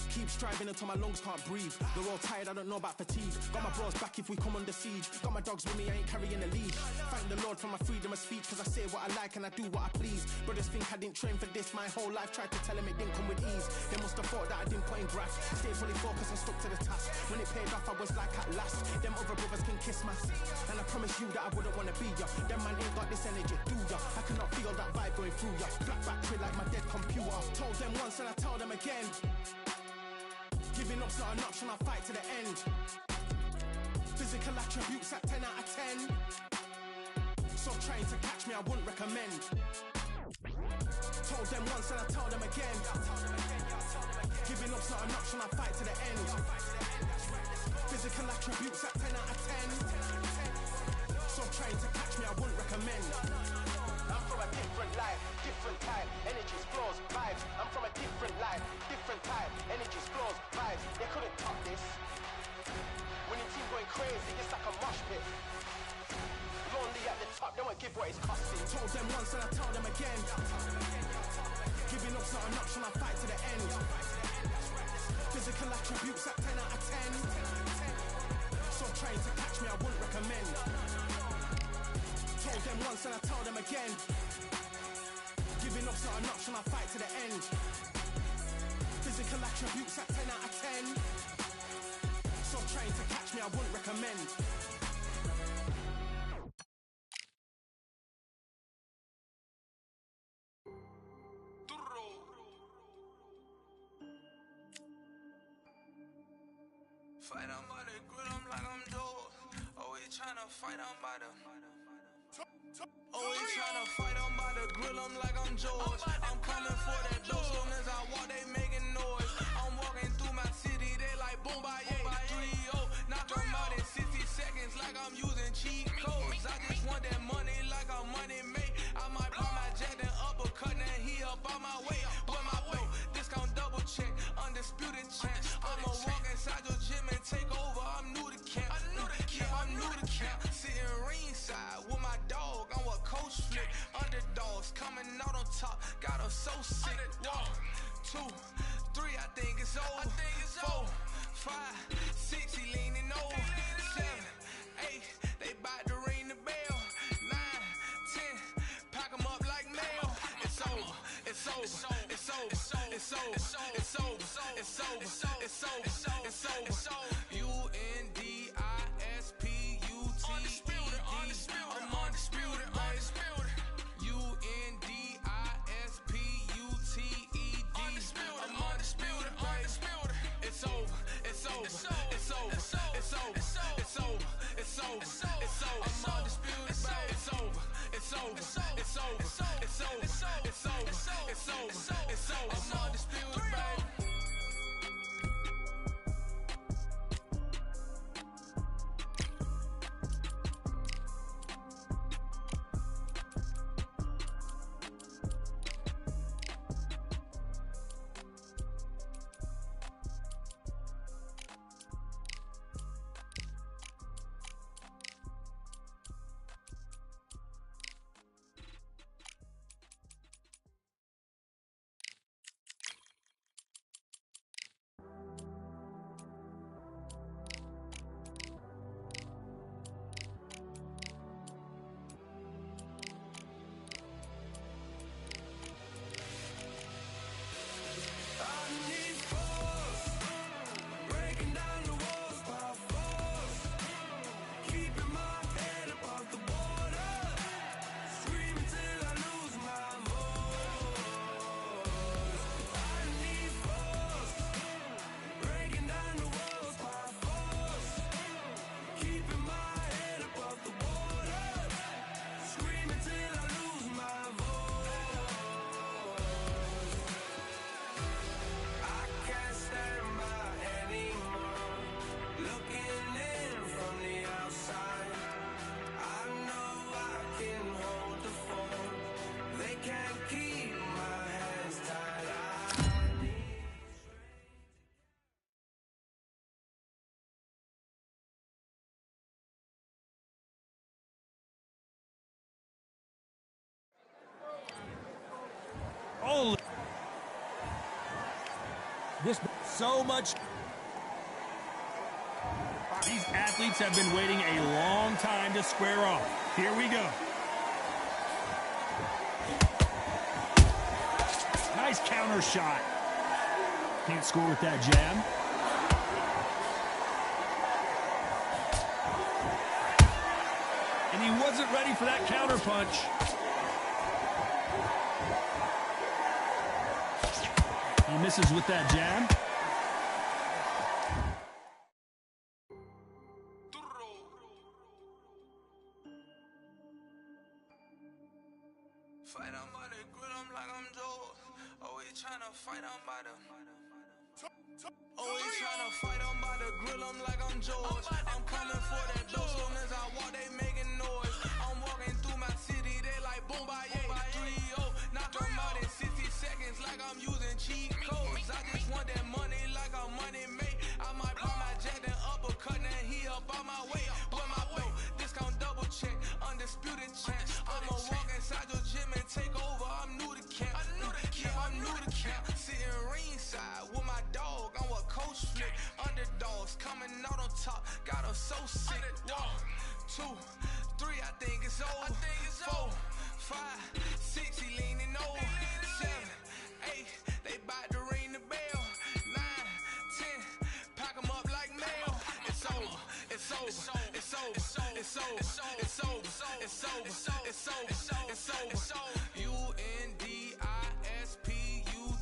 Keep striving until my lungs can't breathe. They're all tired, I don't know about fatigue. Got my bros back if we come under siege. Got my dogs with me, I ain't carrying the lead. Thank the Lord for my freedom of speech, cause I say what I like and I do what I please. Brothers think I didn't train for this my whole life. Tried to tell them it didn't come with ease. They must have thought that I didn't put in graft. Stayed fully focused and stuck to the task. When it paid off, I was like at last. Them other brothers can kiss my ass. And I promise you that I wouldn't wanna be ya. Them man ain't got this energy, do ya? I cannot feel that vibe going through ya. Black battery like my dead computer. Told them once and I tell them again. Giving up's not an option, I'll fight to the end. Physical attributes at 10 out of 10. So trying to catch me, I wouldn't recommend. Told them once and I tell them again. Giving up's not an option, I'll fight to the end. Physical attributes at 10 out of 10. So trying to catch me, I wouldn't recommend. I'm from a different life, different type, energies, flows, vibes. I'm from a different life, different type, energies, flows, vibes. They couldn't top this. When your team going crazy, it's like a mosh pit. Lonely at the top, they won't give what it's costing. Told them once and I tell them again. Giving up's not an option, I'll fight to the end. Physical attributes at 10 out of 10. So trying to catch me, I wouldn't recommend. Told them once and I tell them again. Giving up's not an option, I'll fight to the end. Physical attributes at 10 out of 10. So trying to catch me, I wouldn't recommend. Fight, I'm by the grill, I'm like I'm Joe. Always tryna fight, I'm by the. Always tryna fight, I'm by the grill, I'm like I'm George. I'm coming for that dough, soon as I walk, they making noise. I'm walking through my city, they like boom, bye, 3-0. Knock them out in 60 seconds, like I'm using cheat codes. I just want that money, like I'm money made. I might pop my jet and uppercut, and he up on my way. But my belt, discount double check, undisputed champ. I'ma walk inside your gym and take over. I'm new to camp, I'm new to camp. Sitting ringside with my dog, I'm what coach flip. Underdogs coming out on top, got us so sick. 1, 2, 3, I think it's over. 4, 5, 6, he leaning over. 7, 8, they bout to ring the bell. 9, 10, pack 'em up like mail. It's over, it's over, it's over, it's over, it's over, it's over, it's over, it's over, it's over. UNDISPUTED. I'm undisputed, undisputed. UNDISPUTED. I'm undisputed, undisputed. It's over, it's over, it's over, it's over, it's over, it's over, it's over, it's over. I'm undisputed, it's over, it's over, it's over, it's over, it's over, it's over, it's over. I'm undisputed, baby. So much. These athletes have been waiting a long time to square off. Here we go. Nice counter shot. Can't score with that jab. And he wasn't ready for that counter punch. He misses with that jab. Fight on by the grill, I'm like I'm Joe. Always tryna fight on by the. Always tryna fight on by the grill, I'm like I'm George. I'm coming for that dough, soon as I walk, they making noise. I'm walking through my city, they like boom, by 3-0. Knock them out in 60 seconds, like I'm using cheat codes. I just want that money, like I'm money made. I might buy my jet and uppercut, and he up on my way. With my belt, discount double check, undisputed champ. I'ma walk inside your gym and take over. I'm new to camp. Yeah, I'm new to camp. Sitting ringside with my dog on what coach flick. Underdogs coming out on top. Got them so sick. 1, 2, 3, I think it's over. 4, 5, 6, he leaning over. 7, 8, they bout to ring the bell. 9, 10, pack them up like mail. It's over. It's over. It's over. It's over. It's over. It's over. It's over. It's over. UNDISPUTED.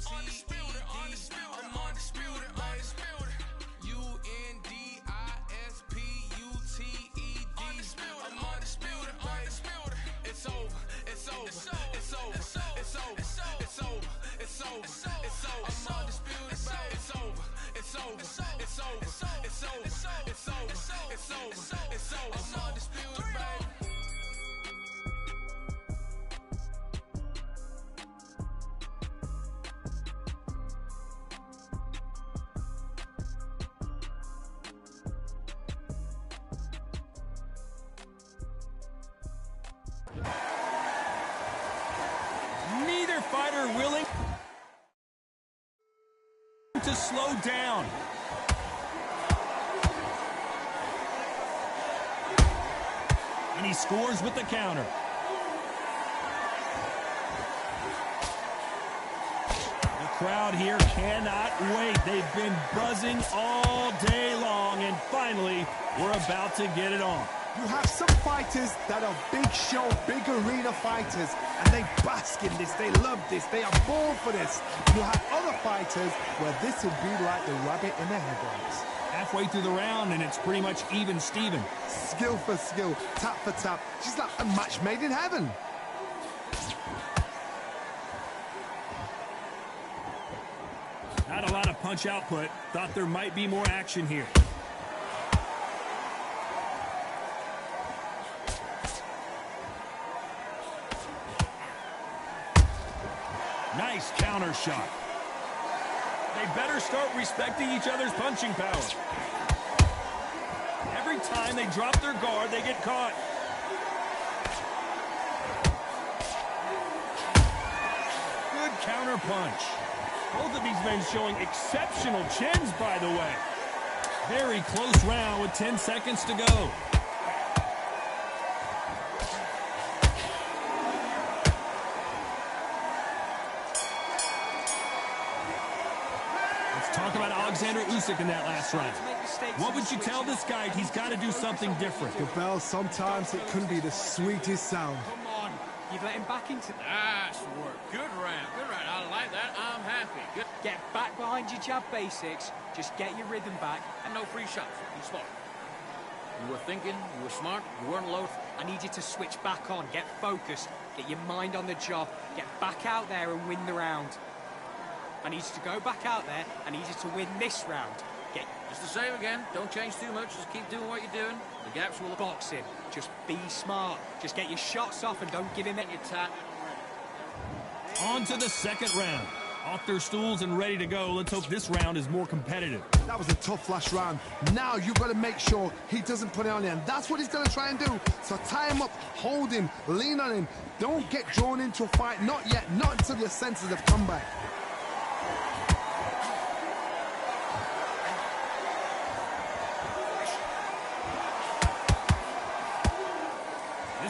I'm undisputed. UNDISPUTED. I'm undisputed. It's over. It's over. It's over. It's over. It's over. It's over. It's over. I'm undisputed. It's over. It's over. It's over. It's over. It's over. It's over. It's over. I'm undisputed, baby. Neither fighter willing to slow down. And he scores with the counter. The crowd here cannot wait. They've been buzzing all day long, and finally, we're about to get it on. You have some fighters that are big show, big arena fighters, and they bask in this, they love this, they are born for this. You have other fighters where this will be like the rabbit in the headlights. Halfway through the round, and it's pretty much even Steven. Skill for skill, tap for tap. She's like a match made in heaven. Not a lot of punch output. Thought there might be more action here. Nice counter shot. They better start respecting each other's punching power. Every time they drop their guard, they get caught. Good counter punch. Both of these men showing exceptional chins, by the way. Very close round with 10 seconds to go. Talk about Alexander Usyk in that last round. What would you tell this guy? He's got to do something different. The bell, sometimes it couldn't be the sweetest sound. Come on, you've let him back into... Nice work. Good round. Good round. I like that. I'm happy. Good. Get back behind your jab basics. Just get your rhythm back. And no free shots. Be smart. You were thinking. You were smart. You weren't low. I need you to switch back on. Get focused. Get your mind on the job. Get back out there and win the round. I need you to go back out there. I need you to win this round. Get just the same again. Don't change too much. Just keep doing what you're doing. The gaps will... boxing. Just be smart. Just get your shots off and don't give him any tap. On to the second round. Off their stools and ready to go. Let's hope this round is more competitive. That was a tough last round. Now you've got to make sure he doesn't put it on there. And that's what he's going to try and do. So tie him up, hold him, lean on him. Don't get drawn into a fight. Not yet. Not until your senses have come back.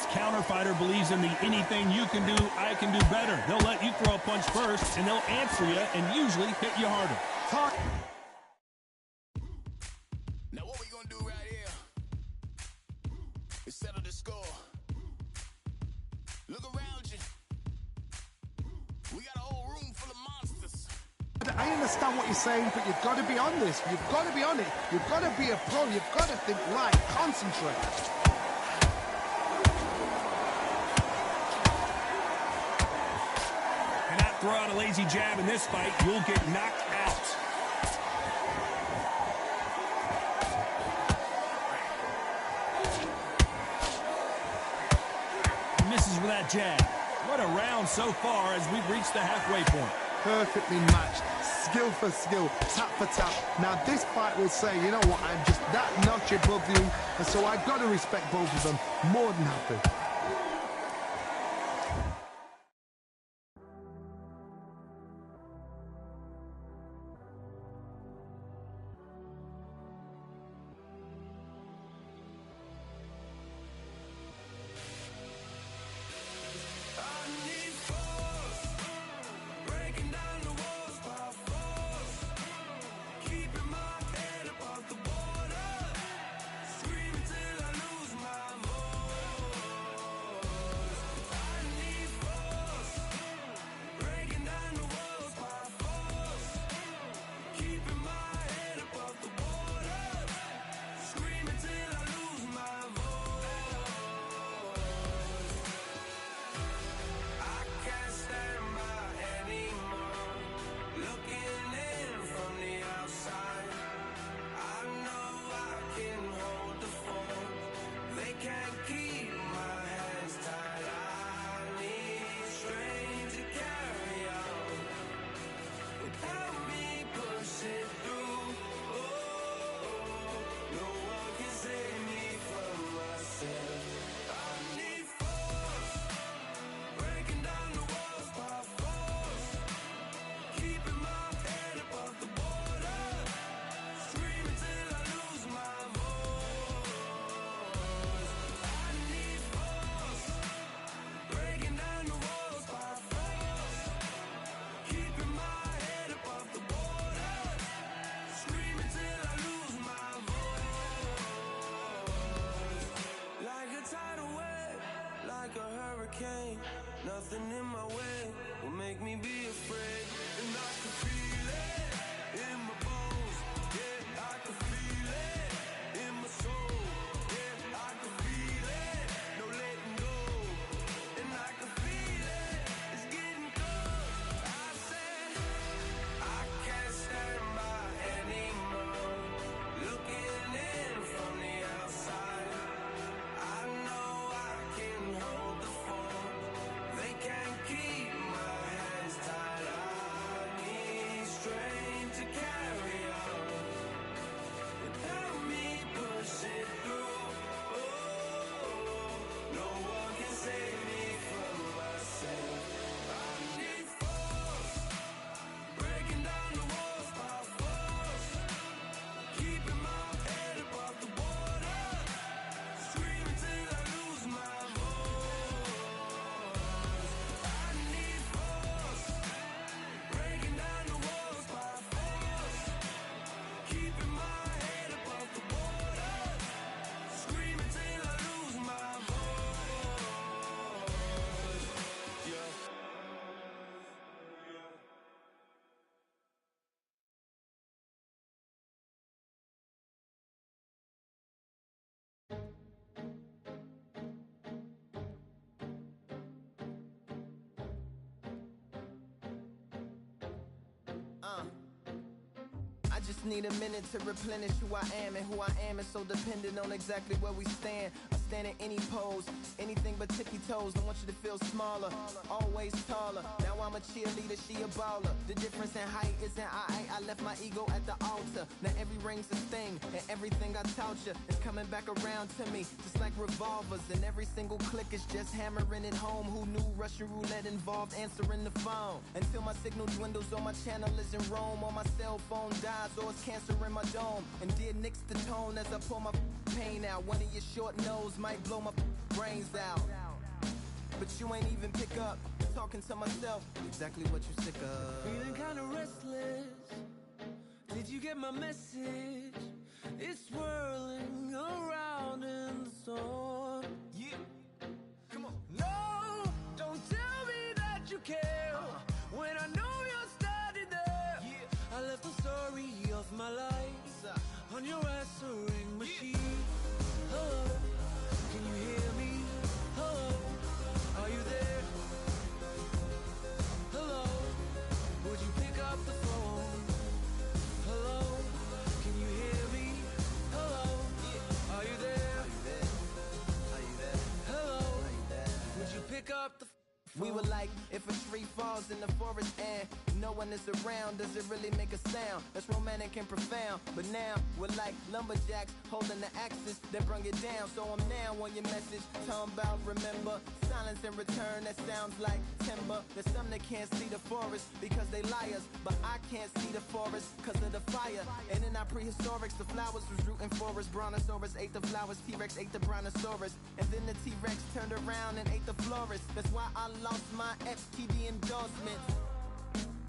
This counter fighter believes in the anything you can do, I can do better. They'll let you throw a punch first, and they'll answer you and usually hit you harder. Now what we gonna do right here is settle the score. Look around you. We got a whole room full of monsters. I understand what you're saying, but you've got to be on this. You've got to be on it. You've got to be a pro. You've got to think right. Concentrate. Cannot throw out a lazy jab in this fight. You'll get knocked out. He misses with that jab. What a round so far as we've reached the halfway point. Perfectly matched. Skill for skill, tap for tap. Now this fight will say, you know what, I'm just that notch above you, and so I've got to respect both of them more than happy. Nothing in my way will make me be afraid. And I can feel it in my bones. Yeah, I can feel it in my soul. Yeah, I can feel it, no letting go. And I can feel it, it's getting close. I said, I can't stand by anymore. Looking in from the outside, I know I can hold the phone. They can't keep my hands tied. I need strength to carry on without me pushing through. Oh, no one can save me from myself. I need force, breaking down the walls by force, keeping my head above the water, screaming till I lose my voice. I need force, breaking down the walls by force, keeping my head above the water, screaming till I lose my voice. Yeah. I just need a minute to replenish who I am, and who I am is so dependent on exactly where we stand. I stand in any pose, anything but tippy toes. I want you to feel smaller, always taller. Now I'm a cheerleader, she a baller. The difference in height isn't I left my ego at the altar. Now every ring's a thing, and everything I taught you is coming back around to me, just like revolvers. And every single click is just hammering it home. Who knew Russian roulette involved answering the phone? Until my signal dwindles or my channel is in Rome, or my cell phone dies, or it's cancer in my dome. And dear nix the tone as I pull my pain out. One of your short nose might blow my brains out. but you ain't even pick up. Talking to myself, exactly what you sick of. Feeling kinda restless. Did you get my message? It's swirling around in the storm. Yeah, come on. No, don't tell me that you care when I know you're standing there. Yeah. I left the story of my life on your answering machine. Hello, can you hear me? Hello, are you there? Hello, would you pick up the phone? Hello, can you hear me? Hello, are you there? Are you there? Hello, would you pick up the phone? We were like, if a tree falls in the forest and no one is around, does it really make a sound? That's romantic and profound. But now, we're like lumberjacks holding the axes that bring it down. So I'm now on your message, talking about remember. Silence in return, that sounds like timber. There's some that can't see the forest because they liars. But I can't see the forest because of the fire. And in our prehistorics, the flowers was rooting for us. Brontosaurus ate the flowers, T-Rex ate the Brontosaurus. And then the T-Rex turned around and ate the florist. That's why I lost my FTD endorsements.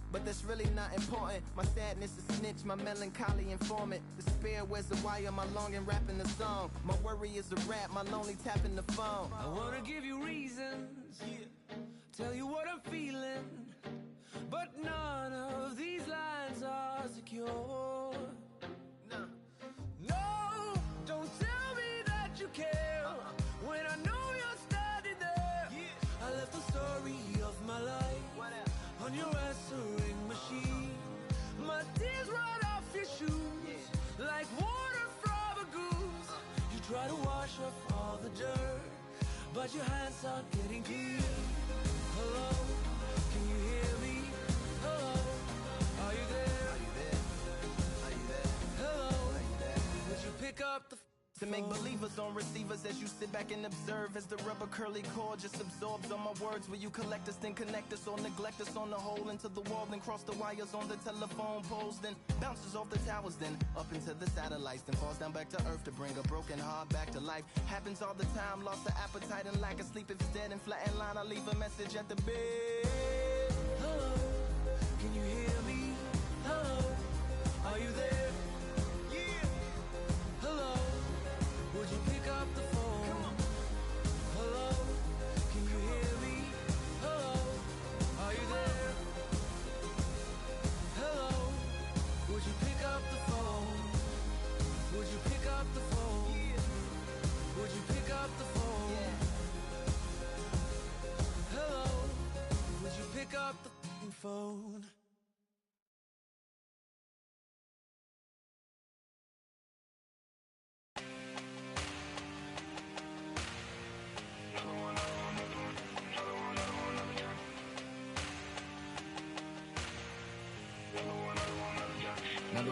But that's really not important. My sadness is snitch, my melancholy informant. Despair wears a wire, my longing rapping the song. My worry is a rap, my lonely tapping the phone. I wanna give you reasons, tell you what I'm feeling, but none of these lines are secure. No, don't tell me that you care when I know you're standing there. I left the story of my life on your answering machine. My tears run off your shoes like water from a goose. You try to wash off all the dirt, but your hands aren't getting clean. Hello, can you hear me? Hello, are you there? Are you there? Are you there? Hello, Are you there? would you pick up the To make believers on receivers as you sit back and observe as the rubber curly cord just absorbs all my words. Will you collect us, then connect us, or neglect us on the hole into the wall, then cross the wires on the telephone poles, then bounces off the towers, then up into the satellites, then falls down back to earth to bring a broken heart back to life. Happens all the time, lost the appetite and lack of sleep. If it's dead and flat in line, I leave a message at the bed. Hello, can you hear me? Hello, are you there? Hello, would you pick up the phone? Hello, can you hear me? Hello, are you there? Hello, would you pick up the phone? Would you pick up the phone? Would you pick up the phone? Hello, would you pick up the phone? Another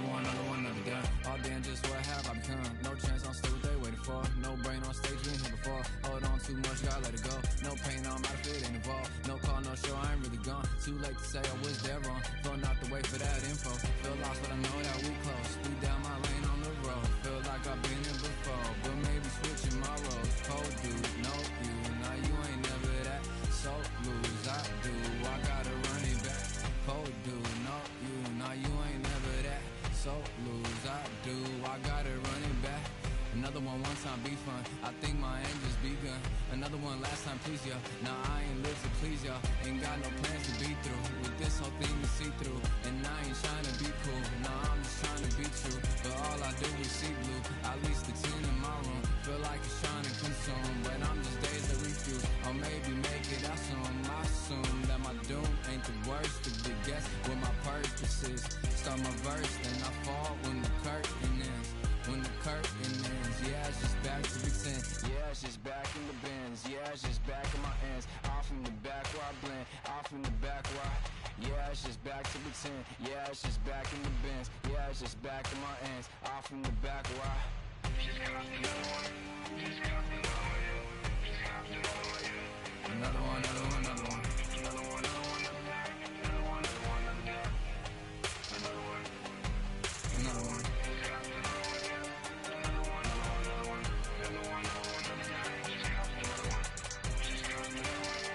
done. All damn, just what have I become? No chance, I'm still what they waiting for. No brain on stage, been here before. Hold on too much, gotta let it go. No pain, I'm out of it, ain't involved. No call, no show, I ain't really gone. Too late to say I was there wrong. Phone out the way for that info. Feel lost, but I know that we close. Speed down my lane on the road. Feel like I've been here before, but maybe switching my roles. Cold dude, no you, now you ain't never that. So lose, I do, I gotta run it back. Cold dude, no you, now you ain't never that. So lose, I do, I gotta run it back. Another one time be fun, I think my end just begun. Another one last time please ya. Now I ain't live to please y'all. Ain't got no plans to be through with this whole thing to see through. And I ain't trying to be cool, no I'm just trying to be true. But all I do is see blue, at least the 10 in my room. Feel like it's trying to consume, but I'm just days to refuse. Or maybe make it out soon. I assume that my doom ain't the worst of the guess what my purpose is. Start my verse, then I fall when the curtain ends. When the curtain ends, yeah, it's just back to pretend. Yeah, it's just back in the bins. Yeah, it's just back in my ends. Off in the back where I blend. Off in the back where I... Yeah, it's just back to pretend. Yeah, it's just back in the bins. Yeah, it's just back in my ends. Off in the back where I... Just got another one. Just got another one. Just got another one. Another one, another one, another one. Another one, another one, another one. Another one, another one, another one. Another one. Another one. Another one.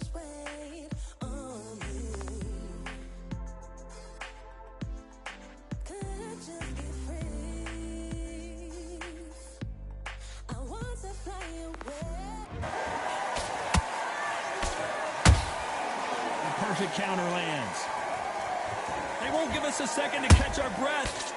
much weight on me. Could I just be free? I want to fly away. The perfect counter lands. They won't give us a second to catch our breath.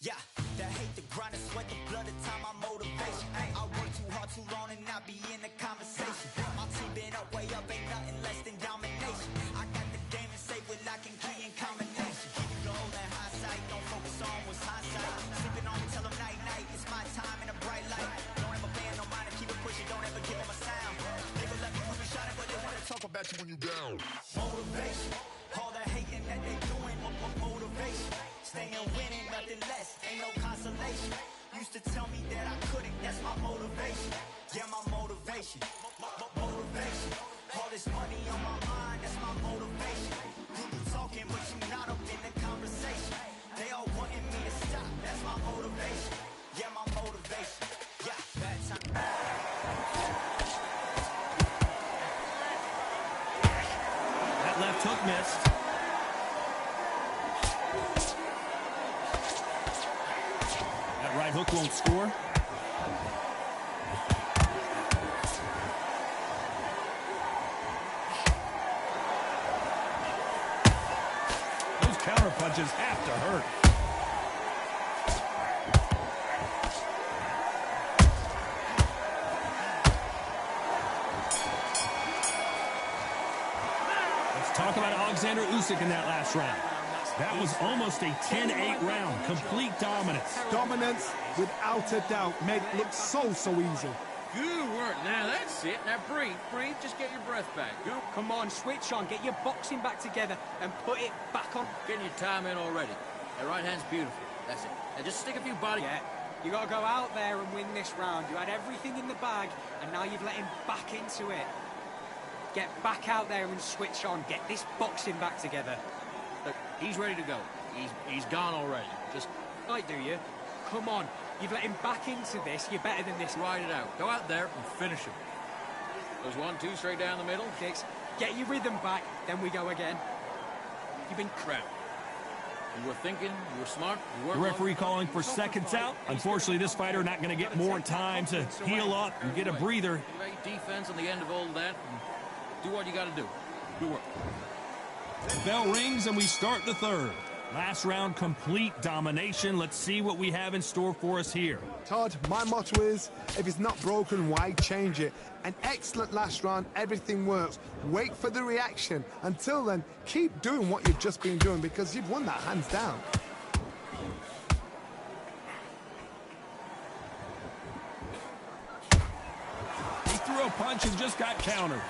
Yeah, the hate, the grind, the sweat, the blood, the time, my motivation. I work too hard, too long, and not be in the conversation. My team been up, way up, ain't nothing less than domination. I got the game and say with lock and key in combination. Keep it low and high sight, don't focus on what's hindsight. Sleeping on me, tell them night, night, it's my time in a bright light. Don't ever band, no mind, and keep it pushing, don't ever give them a sound. They gon' let me when you shining, but they wanna talk about you when you down. Motivation, all the hating that they doing, motivation. Staying winning, nothing less, ain't no consolation. Used to tell me that I couldn't, that's my motivation. Yeah, my motivation, motivation. All this money on my mind, that's my motivation. You be talking, but you not up in the conversation. They all wanting me to stop, that's my motivation. Yeah, my motivation. Yeah, bad time. That left hook missed. Right hook won't score. Those counter punches have to hurt. Let's talk about Alexander Usyk in that last round. That was almost a 10-8 round. Complete dominance. Dominance, without a doubt, made it look so easy. Good work. Now that's it. Now breathe. Just get your breath back. Good. Come on, switch on. Get your boxing back together and put it back on. Getting your time in already. That right hand's beautiful. That's it. Now just stick a few body. Yeah. You got to go out there and win this round. You had everything in the bag, and now you've let him back into it. Get back out there and switch on. Get this boxing back together. Look, he's ready to go. He's gone already. Just Right, do you? Come on. You've let him back into this. You're better than this. ride it out. Go out there and finish him. Those 1-2 straight down the middle. Kicks. Get your rhythm back, then we go again. You've been crap. You were thinking, you were smart, you The weren't. referee calling for seconds out. Unfortunately, this fighter not going to get more time to heal up and get a breather. Great defense on the end of all that. And do what you got to do. Good work. The bell rings and we start the third. Last round, complete domination. Let's see what we have in store for us here. Todd, my motto is, if it's not broken, why change it? An excellent last round, everything works. Wait for the reaction. Until then, keep doing what you've just been doing because you've won that hands down. He threw a punch and just got countered.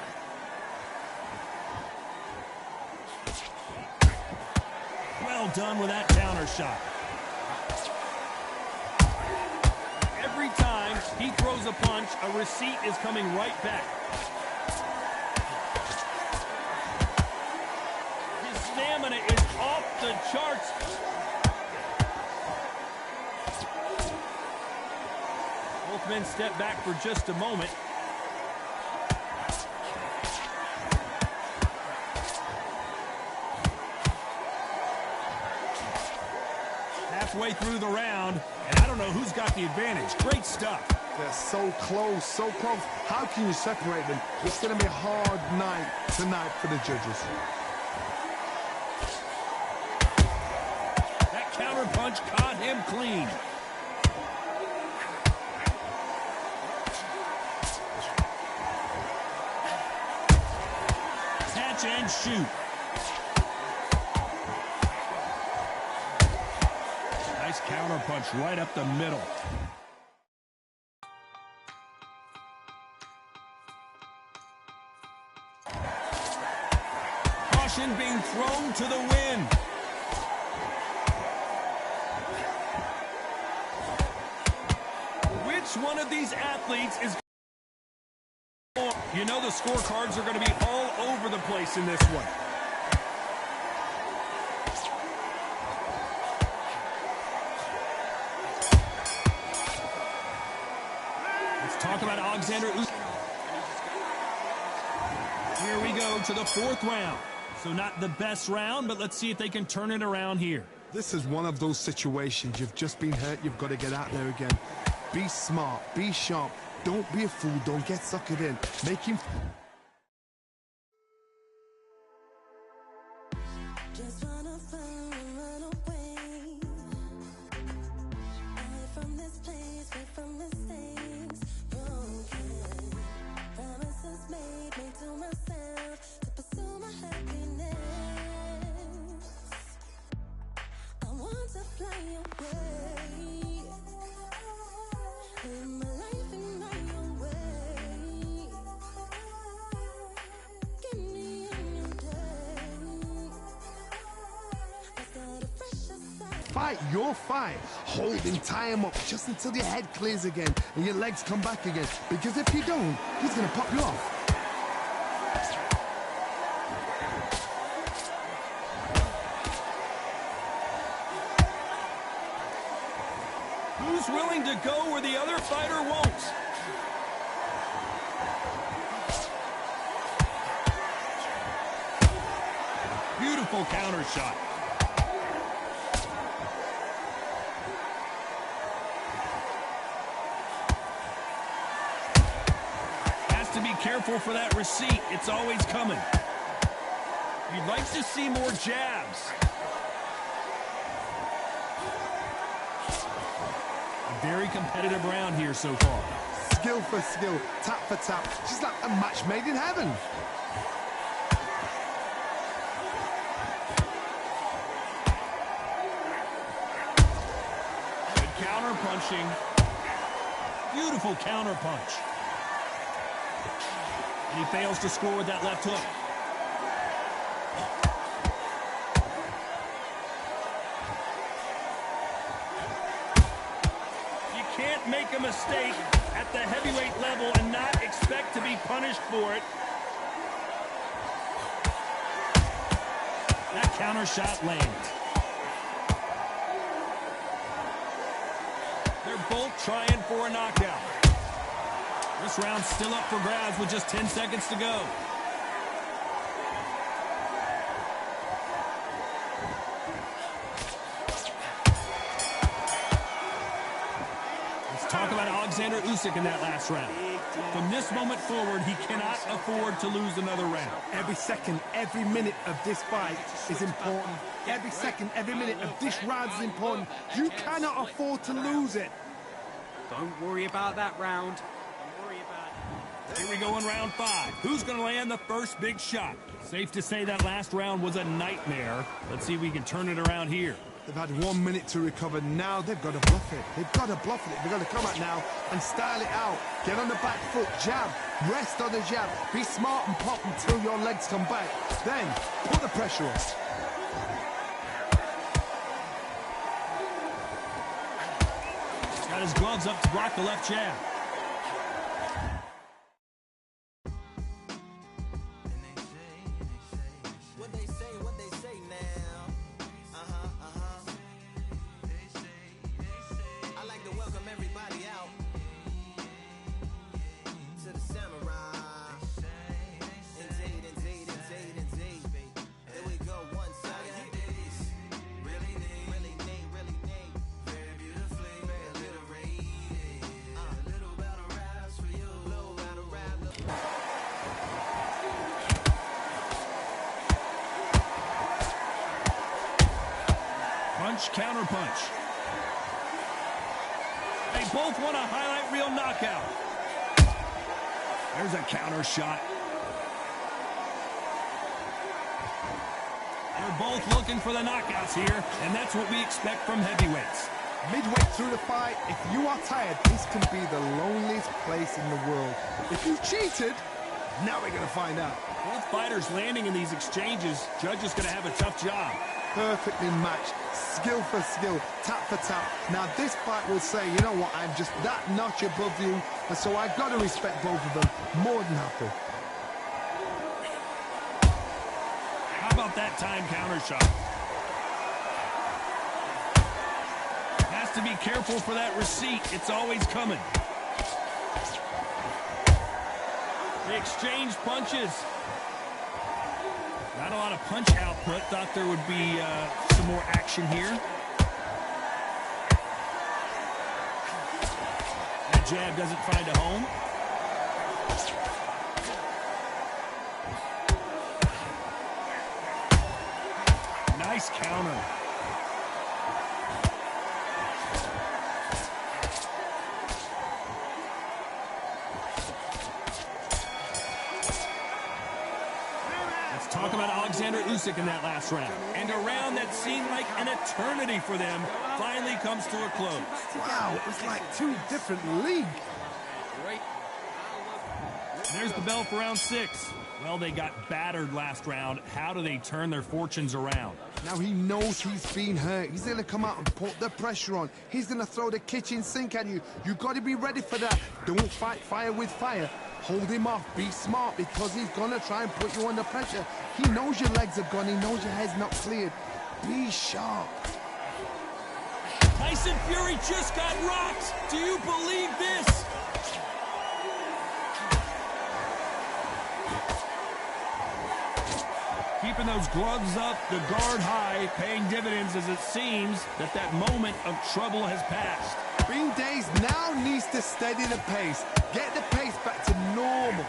Well done with that counter shot. Every time he throws a punch, a receipt is coming right back. His stamina is off the charts. Both men step back for just a moment. Halfway through the round, and I don't know who's got the advantage. Great stuff. They're so close, so close. How can you separate them? It's going to be a hard night tonight for the judges. That counter punch caught him clean. Catch and shoot. Nice counter punch right up the middle. Caution being thrown to the wind. Which one of these athletes is... You know the scorecards are going to be all over the place in this one. talk about Alexander Usyk. Here we go to the fourth round. So not the best round, but let's see if they can turn it around here. This is one of those situations. You've just been hurt. You've got to get out there again. Be smart. Be sharp. Don't be a fool. Don't get suckered in. Make him... Just wanna find and run away. Away from this place, away from mistakes. Broken promises made to myself to pursue my happiness. I want to fly away. Live my life in my own way. Give me a new day. Fight your fight. Hold him, tie him up just until your head clears again and your legs come back again. Because if you don't, he's going to pop you off. Who's willing to go where the other fighter won't? Beautiful counter shot. Has to be careful for that receipt. It's always coming. You'd like to see more jabs. A very competitive round here so far. Skill for skill, tap for tap. Just like a match made in heaven. Counter punching. Beautiful counter punch. And he fails to score with that left hook. You can't make a mistake at the heavyweight level and not expect to be punished for it. That counter shot lands. They're both trying for a knockout. This round's still up for grabs with just 10 seconds to go. Let's talk about Alexander Usyk in that last round. From this moment forward, he cannot afford to lose another round. Every second, every minute of this fight is important. Every second, every minute of this round is important. You cannot afford to lose it. Don't worry about that round. Don't worry about it. Here we go in round 5. Who's going to land the first big shot? Safe to say that last round was a nightmare. Let's see if we can turn it around here. They've had 1 minute to recover. Now they've got to bluff it. They've got to bluff it. They've got to come out now and style it out. Get on the back foot, jab, rest on the jab. Be smart and pop until your legs come back. Then put the pressure on. Got his gloves up to block the left jab. What they say now. I like to welcome everybody out to the Samurai. Indeed. Here we go, one side. Really neat. Very beautifully, very little little battle raps for you. Little battle rap. Punch, counter punch. They both want a highlight reel knockout. There's a counter shot. They're both looking for the knockouts here, and that's what we expect from heavyweights. Midway through the fight, if you are tired, this can be the loneliest place in the world. If you cheated, now we're going to find out. Both fighters landing in these exchanges. Judge is going to have a tough job. Perfectly matched, skill for skill, tap for tap. Now this fight will say, you know what, I'm just that notch above you, and so I've got to respect both of them more than happy. How about that time counter shot? Has to be careful for that receipt. It's always coming. They exchange punches. Not a lot of punch output. Thought there would be some more action here. That jab doesn't find a home. Nice counter. Talk about Alexander Usyk in that last round. And a round that seemed like an eternity for them finally comes to a close. Wow, it was like two different leagues. There's the bell for round 6. Well, they got battered last round. How do they turn their fortunes around? Now he knows he's been hurt. He's going to come out and put the pressure on. He's going to throw the kitchen sink at you. You've got to be ready for that. Don't fight fire with fire. Hold him off. Be smart because he's going to try and put you under pressure. He knows your legs have gone. He knows your head's not cleared. Be sharp. Tyson Fury just got rocked. Do you believe this? Keeping those gloves up, the guard high, paying dividends as it seems that moment of trouble has passed. Bean Days now needs to steady the pace. Get the pace back to normal.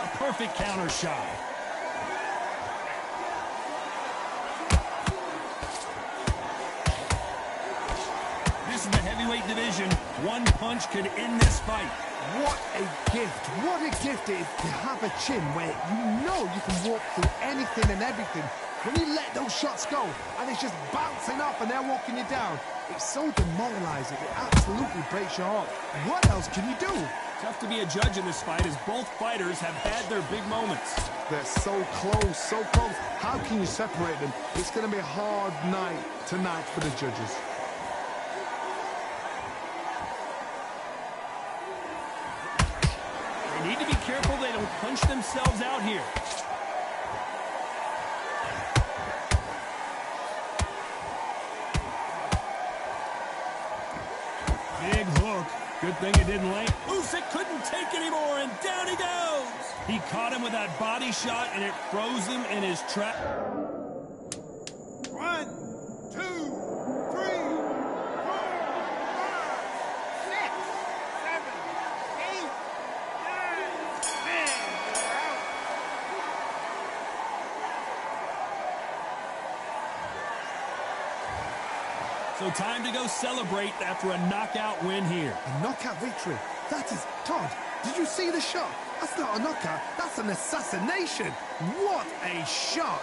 A perfect counter shot. This is the heavyweight division. One punch could end this fight. What a gift. What a gift it is to have a chin where you know you can walk through anything and everything. When you let those shots go and it's just bouncing off and they're walking you down, it's so demoralizing. It absolutely breaks your heart. What else can you do? Tough to be a judge in this fight as both fighters have had their big moments. They're so close, so close. How can you separate them? It's going to be a hard night tonight for the judges. They need to be careful they don't punch themselves out here. Big hook. Good thing it didn't land. Usyk couldn't take anymore, and down he goes. He caught him with that body shot, and it froze him in his trap. 1, 2, 3, 4, 5, 6, 7, 8, 9, 10. So time to go celebrate after a knockout win here. A knockout victory. That is, Todd, did you see the shot? That's not a knockout. That's an assassination. What a shot.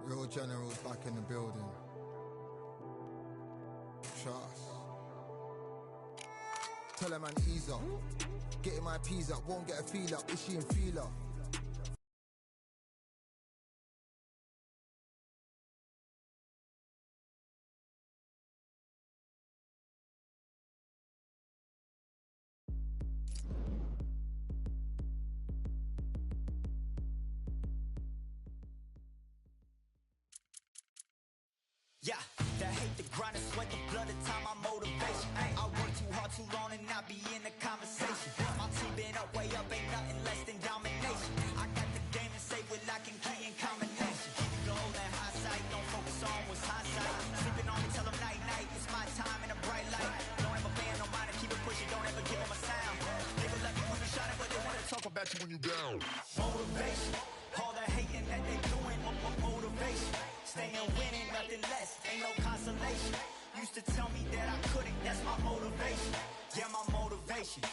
Real generals back in the building. Trust. Tell a man ease up. Getting my peas up, won't get a feel up. Is she in feeler? Yeah, the hate, the grind, the sweat, the blood, the time, my motivation. I work too hard, too long, and not be in the conversation. My team been up, way up, ain't nothing less than domination. I got the game and say with lock and key in combination. Keep it gold and high sight, don't focus on what's hindsight. Sleeping on me, tell them night, night, it's my time in a bright light. Don't ever band, no mind, keep it pushing, don't ever give them a sound. Nigga let me when you shining, but they wanna talk about you when you down. Motivation, all the hating that they doing, motivation. Staying winning, nothing less, ain't no my motivation. Yeah, my motivation.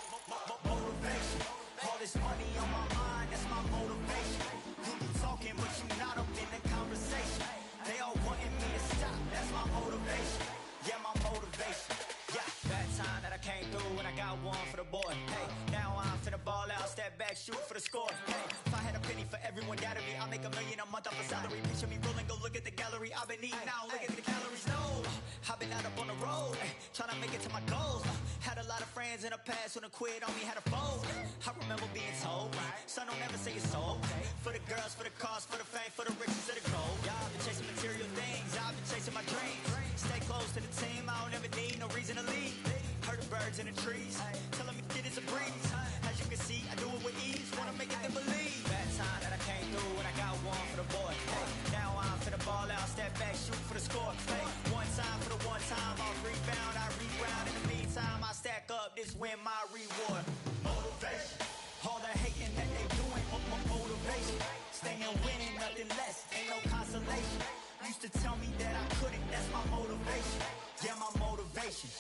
Motivation. All this money on my mind, that's my motivation. You be talking, but you not up in the conversation. They all wanting me to stop, that's my motivation. Yeah, my motivation. Yeah, that time that I came through and I got one for the boy. Hey, now I'm finna ball out, step back, shoot for the score. Hey, if I had a penny for everyone doubted me, I'll make $1 million a month off a salary. Picture me rolling, go look at the gallery. I've been eating now, look at the calories. No, I've been out up on the road, trying to make it to my goals. Had a lot of friends in the past when I quit on me, had a fold. I remember being told, son, don't ever say it's so. For the girls, for the cars, for the fame, for the riches, for the gold. Yeah, I've been chasing material things, I've been chasing my dreams. Stay close to the team, I don't ever need no reason to leave. Heard the birds in the trees, telling me it is a breeze. As you can see, I do it with ease, wanna make it then believe. That time that I came through and I got one for the boy. Hey, now I'm finna ball out, step back, shoot for the score. Hey, one time for the one time, I'll rebound, I reground. In the meantime, I stack up, this win my reward. Motivation, all the hating that they doing, motivation. Staying winning, nothing less, ain't no consolation. Used to tell me that I couldn't, that's my motivation. Yeah, my motivation.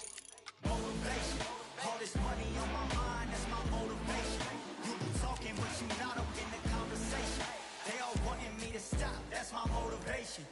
Motivation. All this money on my mind, that's my motivation. You be talking, but you not up in the conversation. They all wanting me to stop, that's my motivation.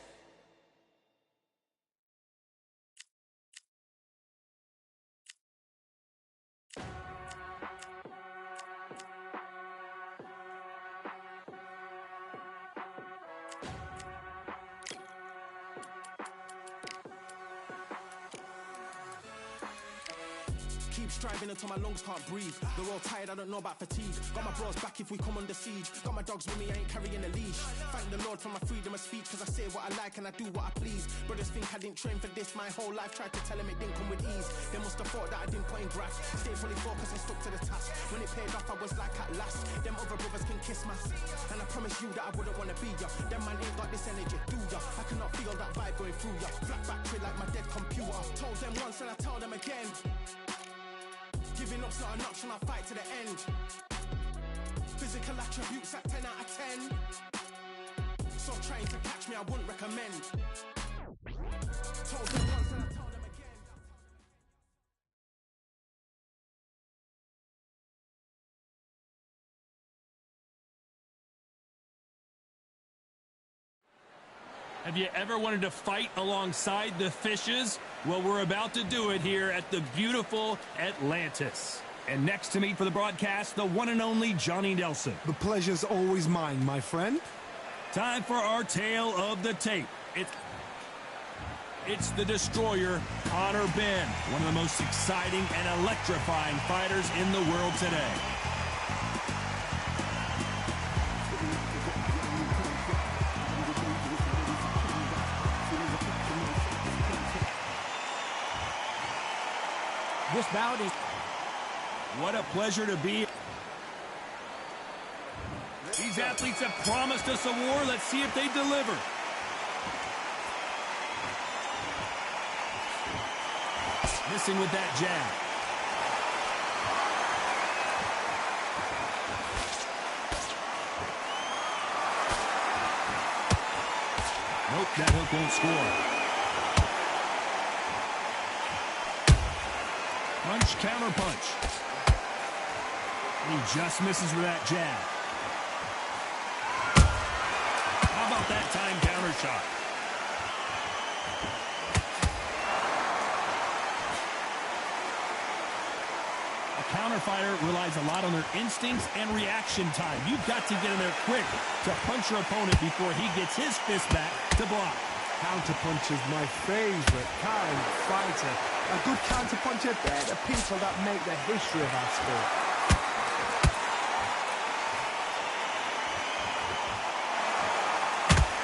Keep striving until my lungs can't breathe. They're all tired, I don't know about fatigue. Got my bros back if we come under siege. Got my dogs with me, I ain't carrying a leash. Thank the Lord for my freedom of speech, cause I say what I like and I do what I please. Brothers think I didn't train for this my whole life. Tried to tell them it didn't come with ease. They must have thought that I didn't put in graft. Stayed fully focused and stuck to the task. When it paid off, I was like at last. Them other brothers can kiss my ass. And I promise you that I wouldn't wanna be ya. Them man ain't got this energy, do ya? I cannot feel that vibe going through ya. Flat battery like my dead computer. Told them once and I tell them again. Giving up's not an option, I'll fight to the end. Physical attributes at 10 out of 10. So trying to catch me, I wouldn't recommend. Told them once and I tell them again. Have you ever wanted to fight alongside the fishes? Well, we're about to do it here at the beautiful Atlantis. And next to me for the broadcast, the one and only Johnny Nelson. The pleasure's always mine, my friend. Time for our tale of the tape. It's the Destroyer, Conor Benn, one of the most exciting and electrifying fighters in the world today. This bout is... What a pleasure to be. These athletes have promised us a war. Let's see if they deliver. Missing with that jab. Nope, that hook won't score. Punch, counter punch. He just misses with that jab. How about that time counter shot? A counter fighter relies a lot on their instincts and reaction time. You've got to get in there quick to punch your opponent before he gets his fist back to block. Counter punch is my favorite kind of fighter. A good counter puncher, they're the people that make the history of our sport.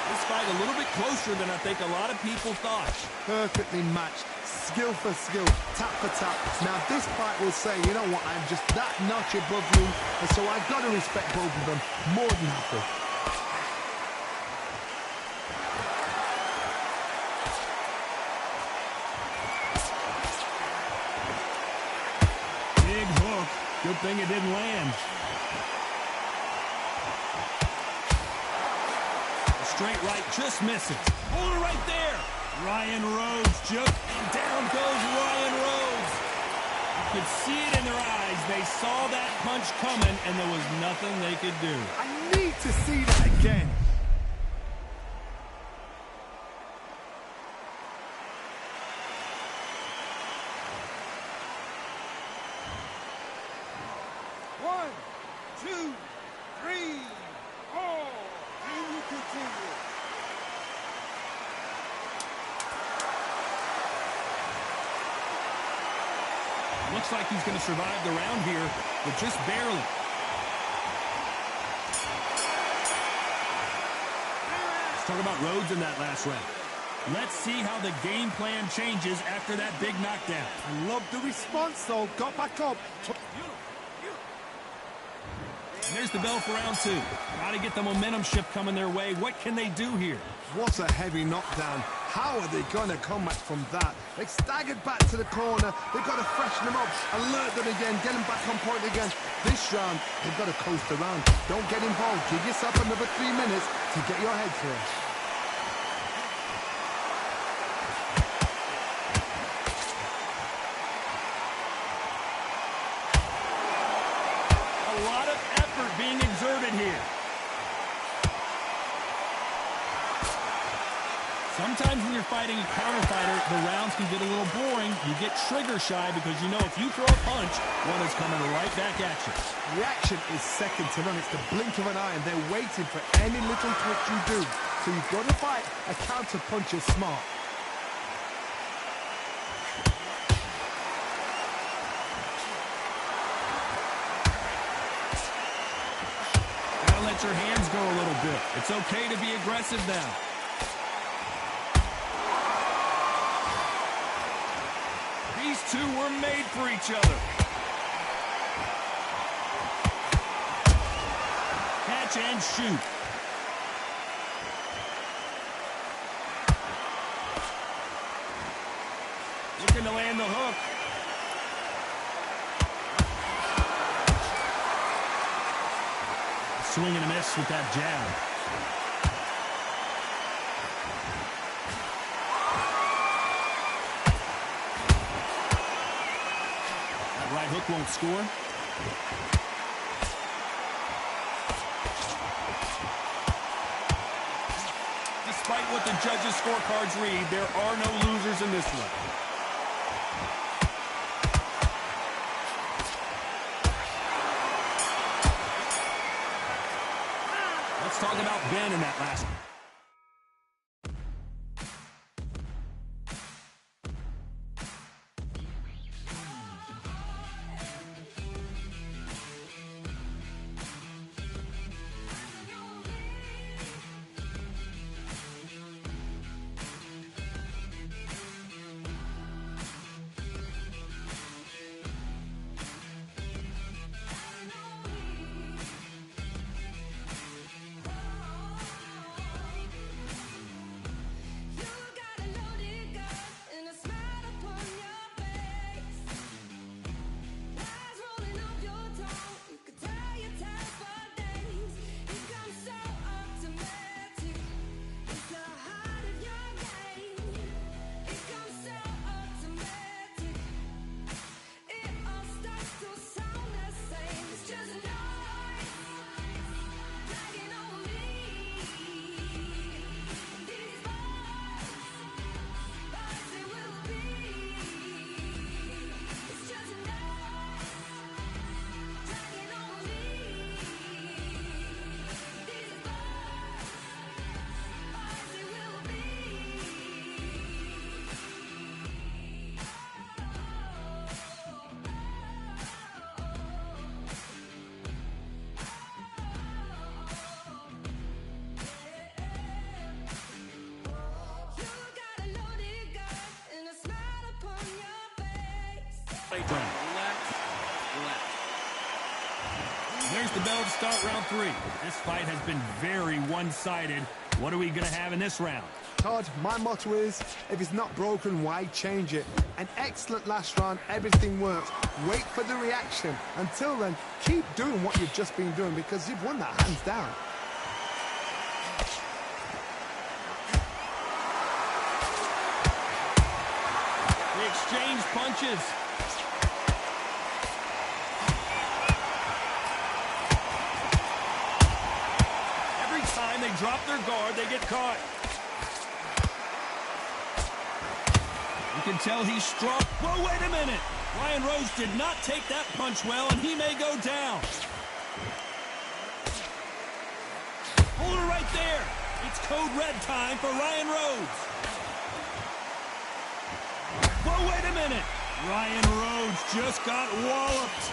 This fight a little bit closer than I think a lot of people thought. Perfectly matched, skill for skill, tap for tap. Now this fight will say, you know what, I'm just that notch above you, and so I've got to respect both of them more than happy. Good thing it didn't land. A straight right just misses. Hold it right there. Ryan Rhodes and down goes Ryan Rhodes. could see it in their eyes. They saw that punch coming, and there was nothing they could do. I need to see that again. One, two, three, four. And you continue. Looks like he's going to survive the round here, but just barely. Let's talk about Rhodes in that last round. Let's see how the game plan changes after that big knockdown. I love the response, though. Got back up. And there's the bell for round two. Got to get the momentum shift coming their way. What can they do here? What a heavy knockdown. How are they going to come back from that? They staggered back to the corner. They've got to freshen them up, alert them again, get them back on point again. This round, they've got to coast around. Don't get involved. Give yourself another 3 minutes to get your head fresh. A lot of effort being exerted here. Sometimes when you're fighting a counter fighter, the rounds can get a little boring. You get trigger shy because you know if you throw a punch, one is coming right back at you. Reaction is second to none. It's the blink of an eye, and they're waiting for any little twitch you do. So you've got to fight a counter puncher smart. Gotta let your hands go a little bit. It's okay to be aggressive now. These two were made for each other. Catch and shoot. Looking to land the hook. Swing and a miss with that jab. Right hook won't score. Despite what the judges' scorecards read, there are no losers in this one. Let's talk about Ben in that last one. There's the bell to start round three. This fight has been very one-sided. What are we going to have in this round? Todd, my motto is, if it's not broken, why change it? An excellent last round, everything works. Wait for the reaction. Until then, keep doing what you've just been doing because you've won that hands down. They exchange punches. drop their guard, they get caught. You can tell he's strong. Whoa, wait a minute. Ryan Rhodes did not take that punch well, and he may go down. Hold her right there. It's code red time for Ryan Rhodes. Whoa, wait a minute. Ryan Rhodes just got walloped.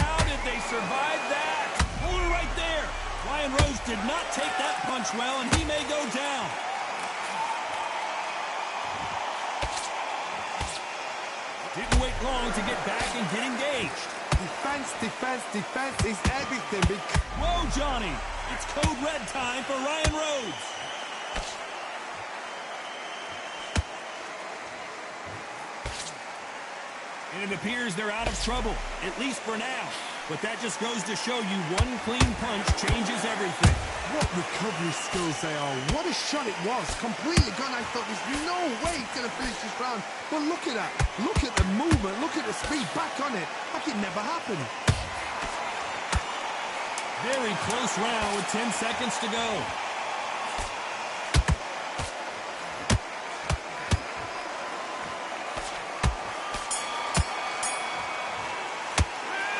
How did they survive that? Hold her right there. Ryan Rhodes did not take that punch well, and he may go down. Didn't wait long to get back and get engaged. Defense, defense, defense is everything. Whoa, Johnny. It's code red time for Ryan Rhodes. And it appears they're out of trouble, at least for now. But that just goes to show you one clean punch changes everything. What recovery skills they are. What a shot it was. Completely gone. I thought there's no way he's going to finish this round. But look at that. Look at the movement. Look at the speed. Back on it. Like it never happened. Very close round with 10 seconds to go.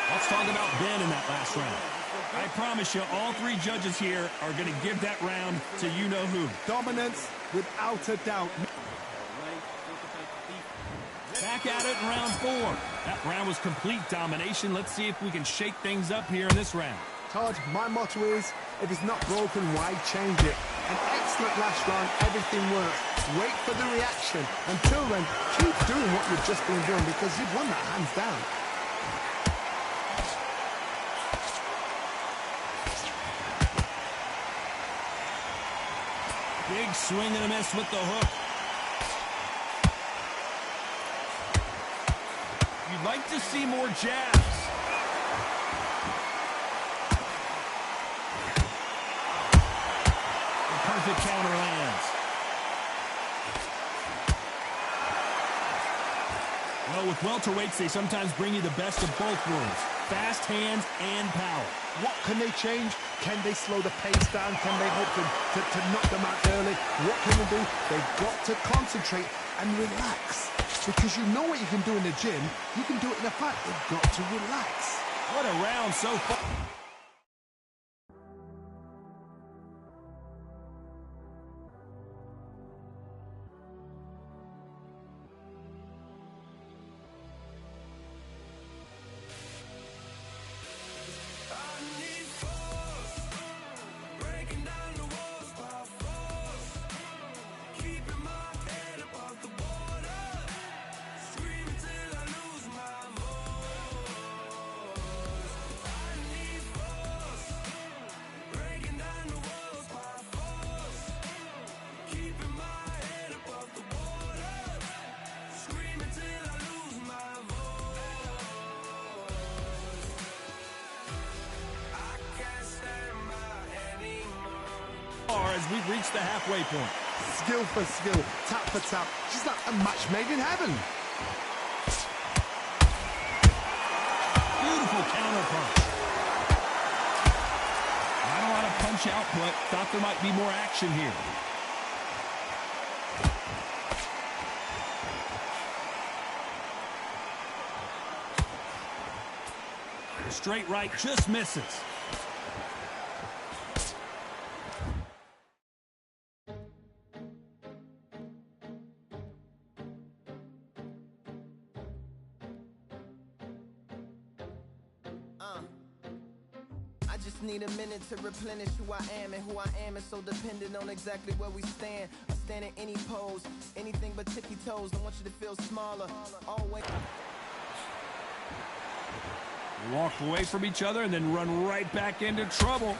Let's talk about Ben in that last round. I promise you, all three judges here are going to give that round to you-know-who. Dominance, without a doubt. Back at it in round 4. That round was complete domination. Let's see if we can shake things up here in this round. Todd, my motto is, if it's not broken, why change it? An excellent last round, everything works. Wait for the reaction. Until then, keep doing what you've just been doing because you've won that hands down. Big swing and a miss with the hook. You'd like to see more jabs. The perfect counter lands. Well, with welterweights, they sometimes bring you the best of both worlds. Fast hands and power. What can they change? Can they slow the pace down? Can they hope to knock them out early? What can they do? They've got to concentrate and relax. Because you know what you can do in the gym, you can do it in a fight. They've got to relax. What a round so far. As we've reached the halfway point. Skill for skill, tap for tap. She's like a match made in heaven. Beautiful counter punch. Not a lot of punch output. Thought there might be more action here. The straight right just misses. Need a minute to replenish who I am, and who I am is so dependent on exactly where we stand. I stand in any pose, anything but tippy toes. Don't want you to feel smaller. Always. Walk away from each other and then run right back into trouble.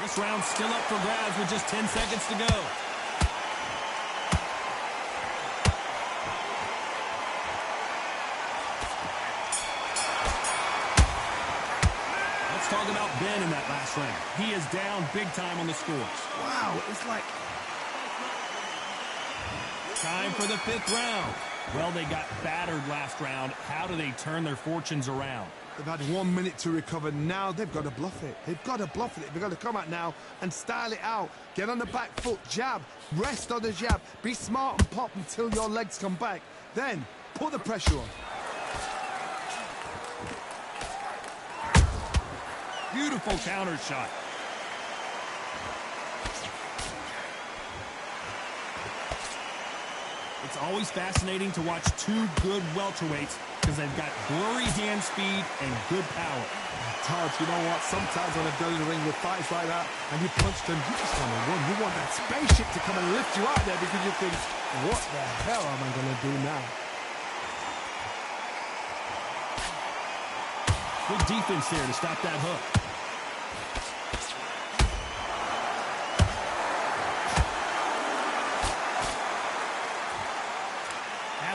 This round's still up for grabs with just 10 seconds to go. Let's talk about Ben in that last round. He is down big time on the scores. Wow, it's like... Time for the 5th round. Well, they got battered last round. How do they turn their fortunes around? They've had 1 minute to recover. Now they've got to bluff it. They've got to bluff it. They've got to come out now and style it out. Get on the back foot, jab, rest on the jab. Be smart and pop until your legs come back. Then put the pressure on. Beautiful counter shot. It's always fascinating to watch two good welterweights because they've got blurry hand speed and good power. Todd, you know what? Sometimes when I've done in the ring with fights like that and you punch them, you just want to run. You want that spaceship to come and lift you out there because you think, what the hell am I going to do now? Good defense there to stop that hook.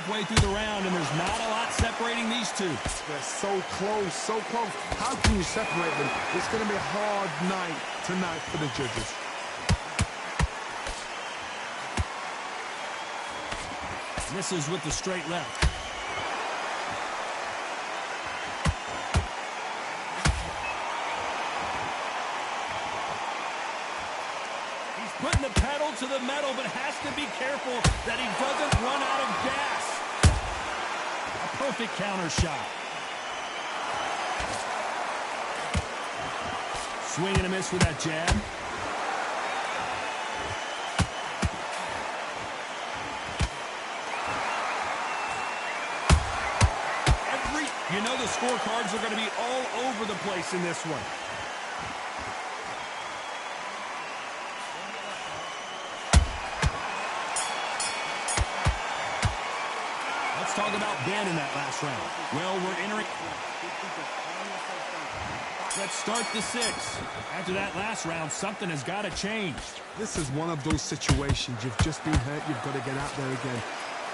Halfway through the round, and there's not a lot separating these two. They're so close, so close. How can you separate them? It's going to be a hard night tonight for the judges. Misses with the straight left. He's putting the pedal to the metal, but has to be careful that he doesn't run out of gas. A perfect counter shot. Swing and a miss with that jab. You know the scorecards are going to be all over the place in this one. Let's talk about Ben in that last round. Well, we're entering... Let's start the 6th. After that last round, something has got to change. This is one of those situations. You've just been hurt. You've got to get out there again.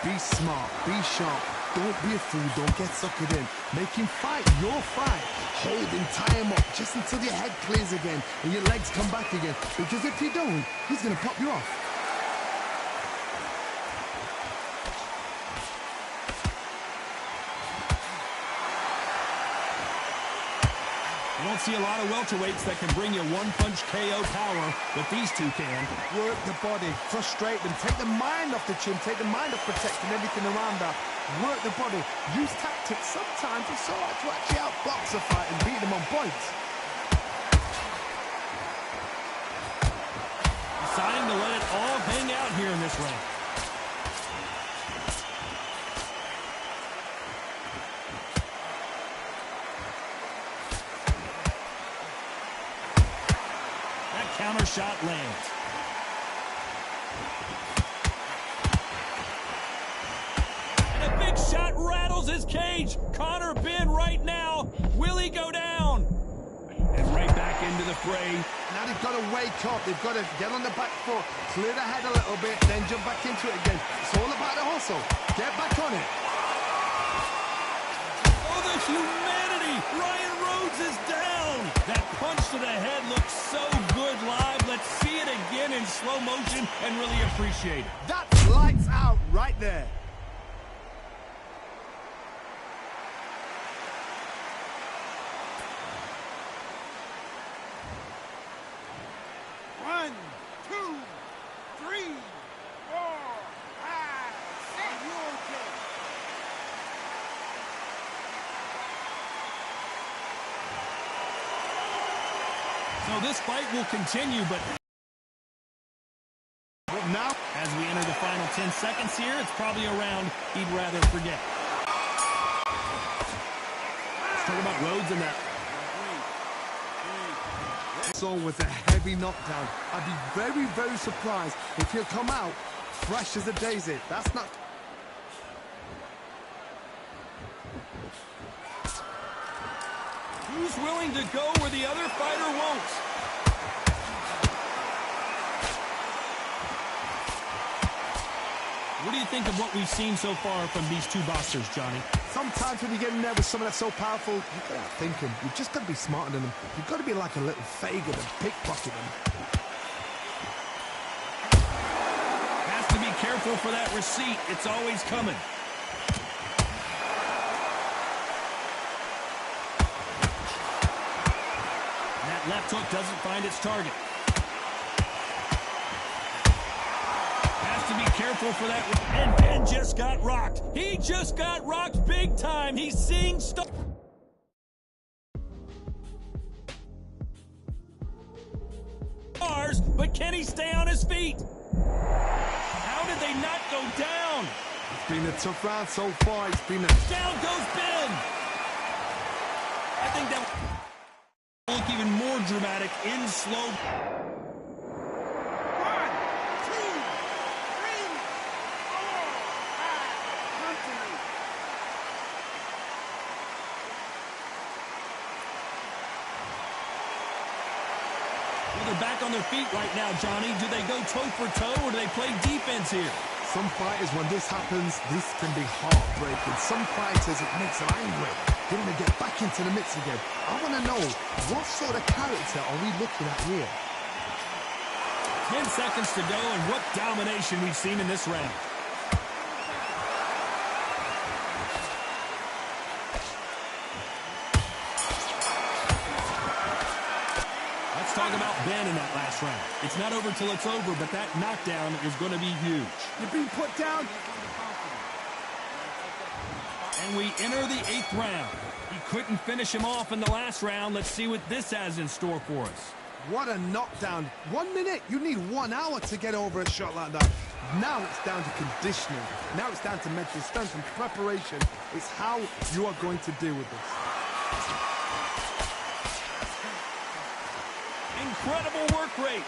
Be smart. Be sharp. Don't be a fool. Don't get suckered in. Make him fight your fight. Hold him, tie him up, just until your head clears again and your legs come back again. Because if you don't, he's going to pop you off. You don't see a lot of welterweights that can bring you one-punch KO power, but these two can. Work the body, frustrate them, take the mind off the chin, take the mind off protecting everything around that. Work the body, use tactics. Sometimes it's so hard to actually outbox a fight and beat them on points. Deciding to let it all hang out here in this round. Counter shot lands. And a big shot rattles his cage. Conor Ben right now. Will he go down? And right back into the fray. Now they've got to wake up. They've got to get on the back foot, clear the head a little bit, then jump back into it again. It's all about the hustle. Get back on it. Oh, the humanity. Ryan Rhodes is down. That punch to the head looks so good live. Let's see it again in slow motion and really appreciate it. That's lights out right there. One, two, three, 4, 5, 6. Are you okay? So this fight will continue, but now, as we enter the final 10 seconds here, it's probably a round he'd rather forget. Let's talk about Rhodes and that. So was a heavy knockdown. I'd be very, very surprised if he'll come out fresh as a daisy. That's not... Who's willing to go where the other fighter won't? What do you think of what we've seen so far from these two boxers, Johnny? Sometimes when you get in there with someone that's so powerful, you've got to thinking. You've just got to be smarter than them. You've got to be like a little Fagin and pickpocket them. Has to be careful for that receipt. It's always coming. And that left hook doesn't find its target. To be careful for that. And Ben just got rocked. He just got rocked big time. He's seeing stuff. But can he stay on his feet? How did they not go down? It's been a tough round so far. It's been a... Down goes Ben. I think that will look even more dramatic in slow. They're back on their feet right now, Johnny. Do they go toe-for-toe, or do they play defense here? Some fighters, when this happens, this can be heartbreaking. Some fighters, it makes them angry. They want to get back into the mix again. I want to know, what sort of character are we looking at here? 10 seconds to go, and what domination we've seen in this round. Talk about Ben in that last round. It's not over till it's over, but that knockdown is going to be huge. You're being put down. And we enter the 8th round. He couldn't finish him off in the last round. Let's see what this has in store for us. What a knockdown. 1 minute, you need 1 hour to get over a shot like that. Now it's down to conditioning. Now it's down to mental strength and preparation. It's how you are going to deal with this. Incredible work rate.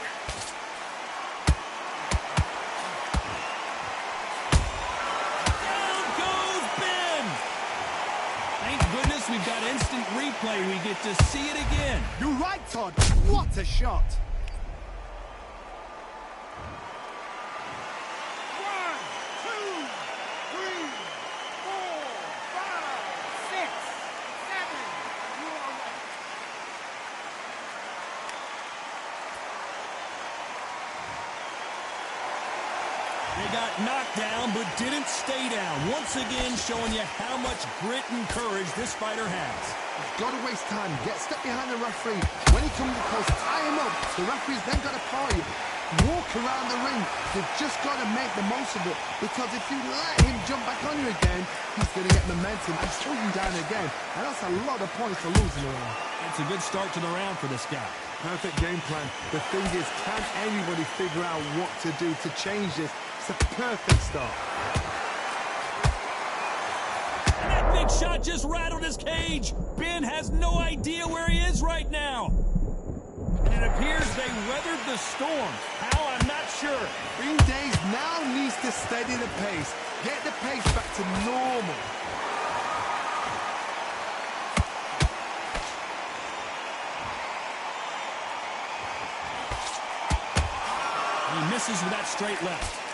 Down goes Ben. Thank goodness we've got instant replay. We get to see it again. You're right, Todd. What a shot. 1, 2, 3, 4, 5, 6, 7. You are right. They got knocked down, but didn't stay down. Once again, showing you how much grit and courage this fighter has. You've got to waste time. Step behind the referee. When he comes close, tie him up. The referee's then got to call you. Walk around the ring. You've just got to make the most of it. Because if you let him jump back on you again, he's going to get momentum and slow you down again. And that's a lot of points to lose in the round. It's a good start to the round for this guy. Perfect game plan. The thing is, can anybody figure out what to do to change this? It's a perfect start. And that big shot just rattled his cage. Ben has no idea where he is right now. And it appears they weathered the storm. How, I'm not sure. Green Days now needs to steady the pace. Get the pace back to normal. He misses with that straight left.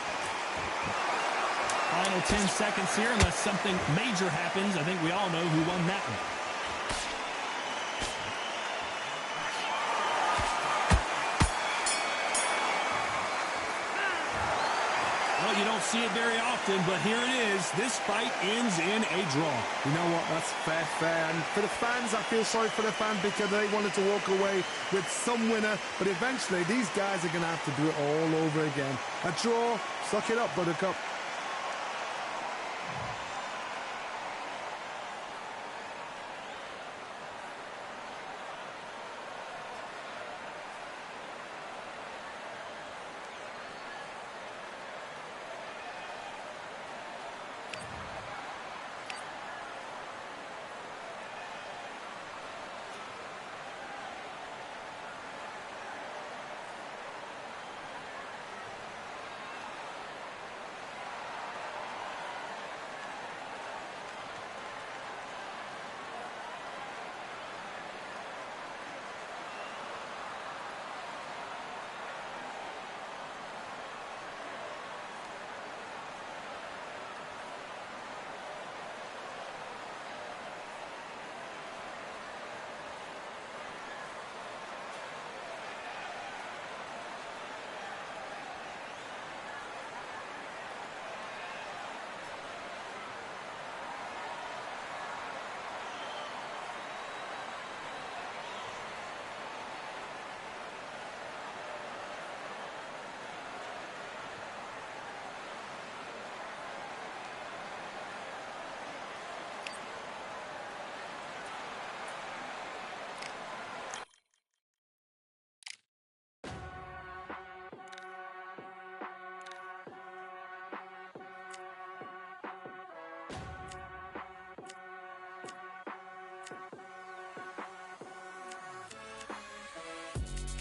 Final 10 seconds here, unless something major happens. I think we all know who won that one. Well, you don't see it very often, but here it is. This fight ends in a draw. You know what? That's fair. And for the fans, I feel sorry for the fans because they wanted to walk away with some winner. But eventually, these guys are going to have to do it all over again. A draw. Suck it up, Buttercup.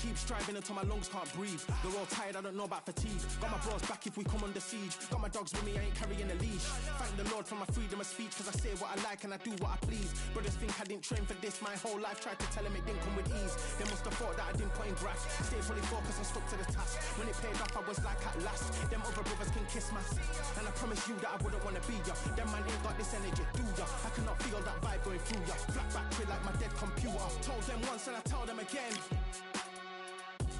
keep striving until my lungs can't breathe. They're all tired, I don't know about fatigue. Got my bros back if we come under siege. Got my dogs with me, I ain't carrying a leash. Thank the Lord for my freedom of speech, cause I say what I like and I do what I please. Brothers think I didn't train for this my whole life. Tried to tell them it didn't come with ease. They must have thought that I didn't put in graft. Stayed fully focused and stuck to the task. When it paid off, I was like at last. Them other brothers can kiss my ass. And I promise you that I wouldn't wanna be ya. Them man ain't got this energy, do ya? I cannot feel that vibe going through ya. Flat battery like my dead computer. Told them once and I tell them again.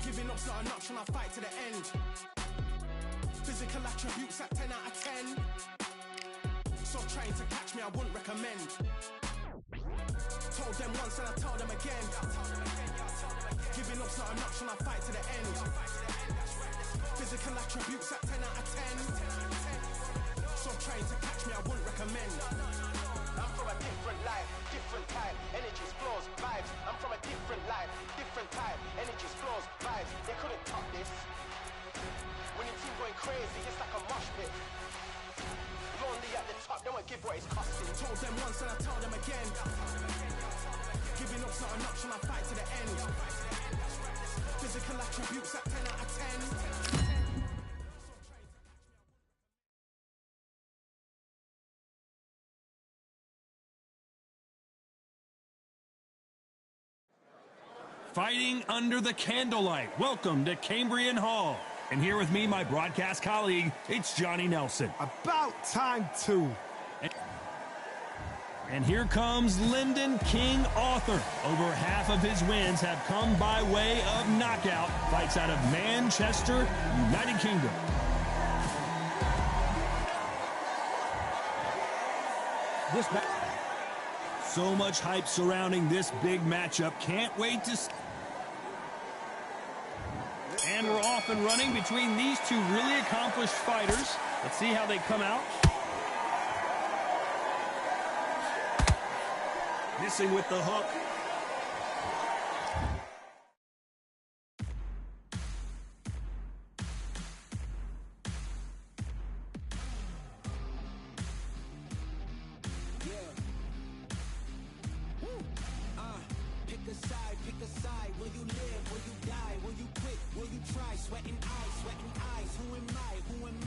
Giving up's not an option, I'll fight to the end. Physical attributes at 10 out of 10. So trying to catch me, I wouldn't recommend. Told them once and I tell them again. Giving up's not an option, I'll fight to the end. Physical attributes at 10 out of 10. So trying to catch me, I wouldn't recommend. I'm from a different life, different type, energies, flows, vibes. I'm from a different life, different type, energies, flows, vibes. They couldn't top this. When your team going crazy, it's like a mosh pit. Lonely at the top, they won't give what it's costing. Told them once and I tell them again. Giving up's not an option, I'll fight to the end. Physical attributes at 10 out of 10. Fighting under the candlelight. Welcome to Cambrian Hall. And here with me, my broadcast colleague, it's Johnny Nelson. About time too. And here comes Lyndon King Arthur. Over half of his wins have come by way of knockout. Fights out of Manchester, United Kingdom. So much hype surrounding this big matchup. Can't wait to... And we're off and running between these two really accomplished fighters. Let's see how they come out. Missing with the hook. Pick a side. Will you live? Will you die? Will you quit? Will you try? Sweating eyes. Who am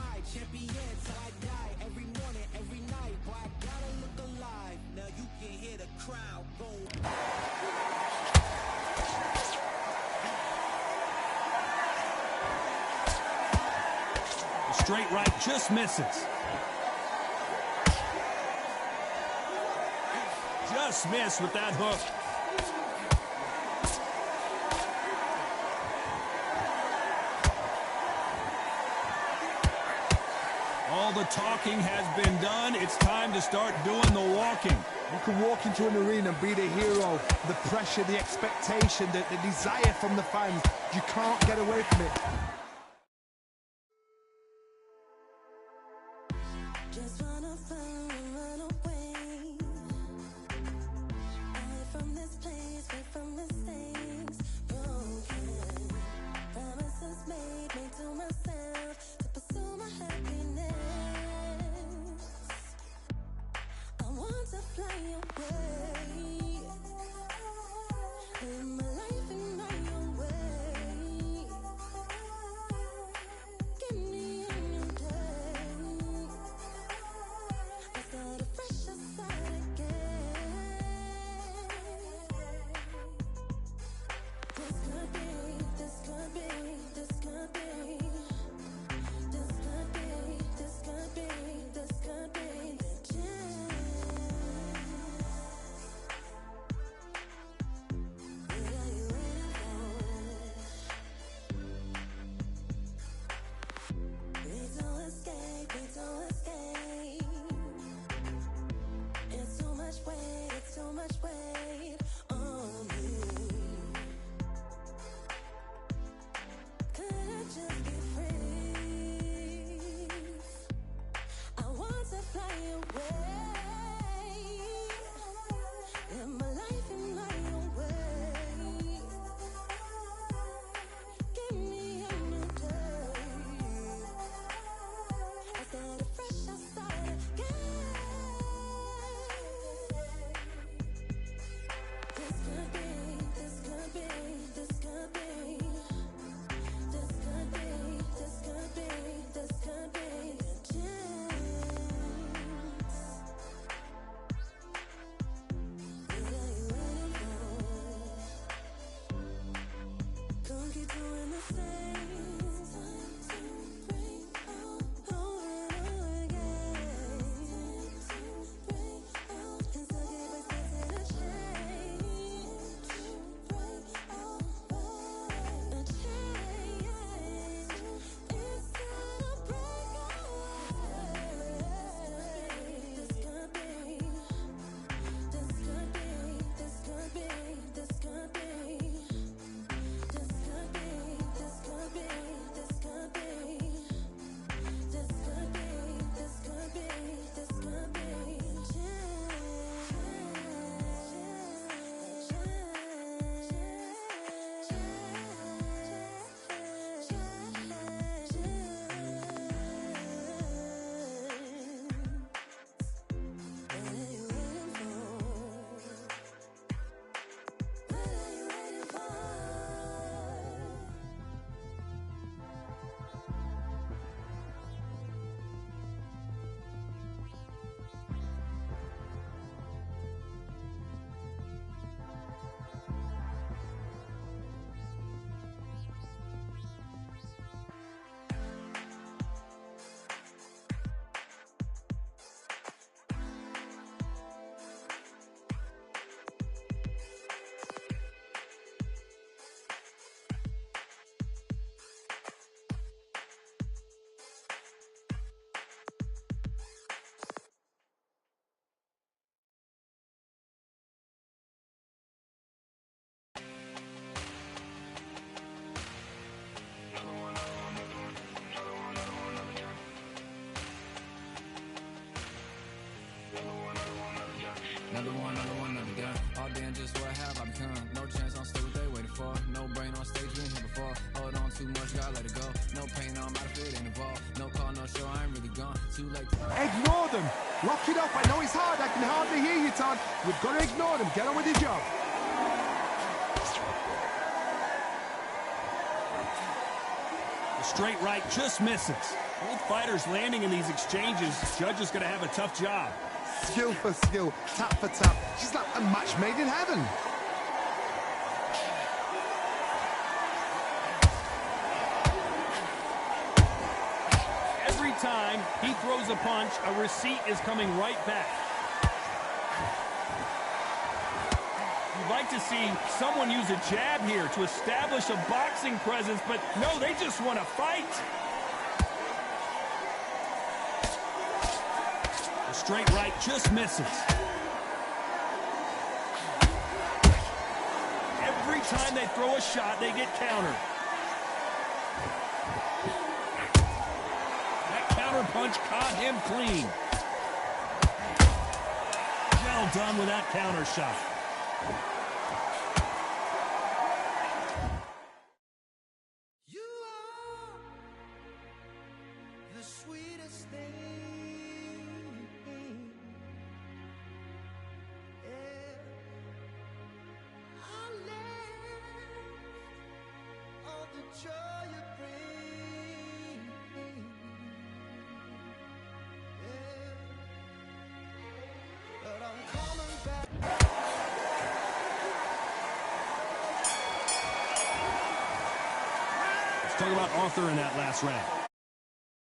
I? Champion till I die. Every morning, every night. Boy, I gotta look alive. Now you can hear the crowd go. The straight right just misses. Just missed with that hook. All the talking has been done. It's time to start doing the walking. You can walk into an arena and be the hero. The pressure, the expectation, the desire from the fans. You can't get away from it. Just wanna fly and run away. Away from this place, away from mistakes. Broken promises made to myself to pursue my happiness. I want to fly away. Live my life in my own way. come. No chance, I'm still what they waiting for. No brain on stage, been here before. Hold on too much, gotta let it go. No pain, I'm out of it, ain't involved. No call, no show, I ain't really gone. Too late. Ignore them. Lock it up. I know it's hard. I can hardly hear you, Todd. You've got to ignore them. Get on with your job. The straight right just misses. Both fighters landing in these exchanges. Judge is going to have a tough job. Skill for skill, tap for tap. She's like a match made in heaven. Every time he throws a punch, a receipt is coming right back. You'd like to see someone use a jab here to establish a boxing presence, but no, they just want to fight. The straight right just misses. Every time they throw a shot, they get countered. That counter punch caught him clean. Well done with that counter shot. You are the sweetest thing. Yeah. I live all the joy you bring. Yeah. But I'm coming back. Let's talk about Arthur in that last round.